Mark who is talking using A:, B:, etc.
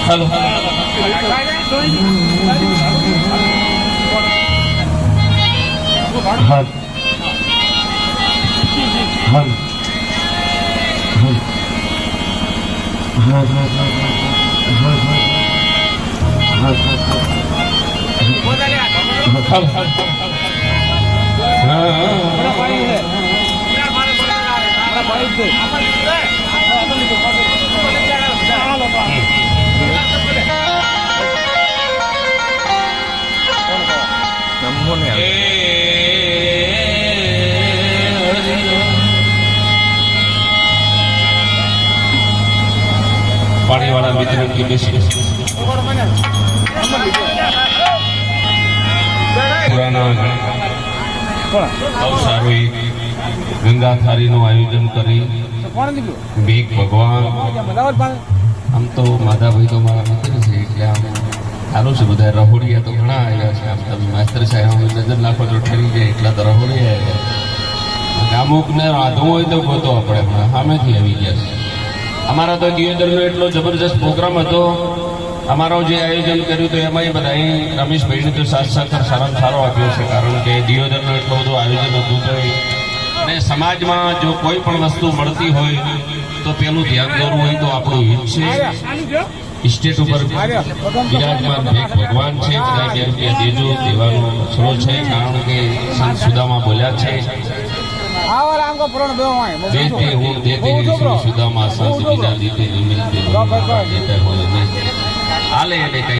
A: hello हाँ हाँ पानी वाला वितरण की बेसिस पुराना बहुत सारू गंगा थारी નું આયોજન કરી ભીખ ભગવાન આમ તો માધાભાઈ તો મારા મિત્ર છે એટલે આમ સારું છે બધા રહોડિયા તો ઘણા આવ્યા છે આમ તમે માસ્ટર સાહેબ નજર નાખો તો ઠરી જાય એટલા તો રહોડિયા આવ્યા અમુક ને રાધવું હોય તો ગોતો આપણે સામેથી આવી ગયા છે અમારા તો દિયોદરનો એટલો જબરજસ્ત પ્રોગ્રામ હતો અમારો જે આયોજન કર્યું તો એમાં બધા રમેશભાઈને તો સાથ સહકાર સારામાં સારો આપ્યો છે કારણ કે દિયોદરનો એટલું બધું આયોજન હતું તો અને સમાજમાં જો કોઈ પણ વસ્તુ મળતી હોય તો પેલું ધ્યાન દોરવું હોય તો આપણું હિત છે સ્ટેટ ઉપર બિરાજમાન ભગવાન છે બધા 2 રૂપિયા દેજો દેવાનો મસલો છે કારણ કે સંત સુદામા બોલ્યા છે देते हो देते सुदामा संत बिना देते नहीं मिलते आले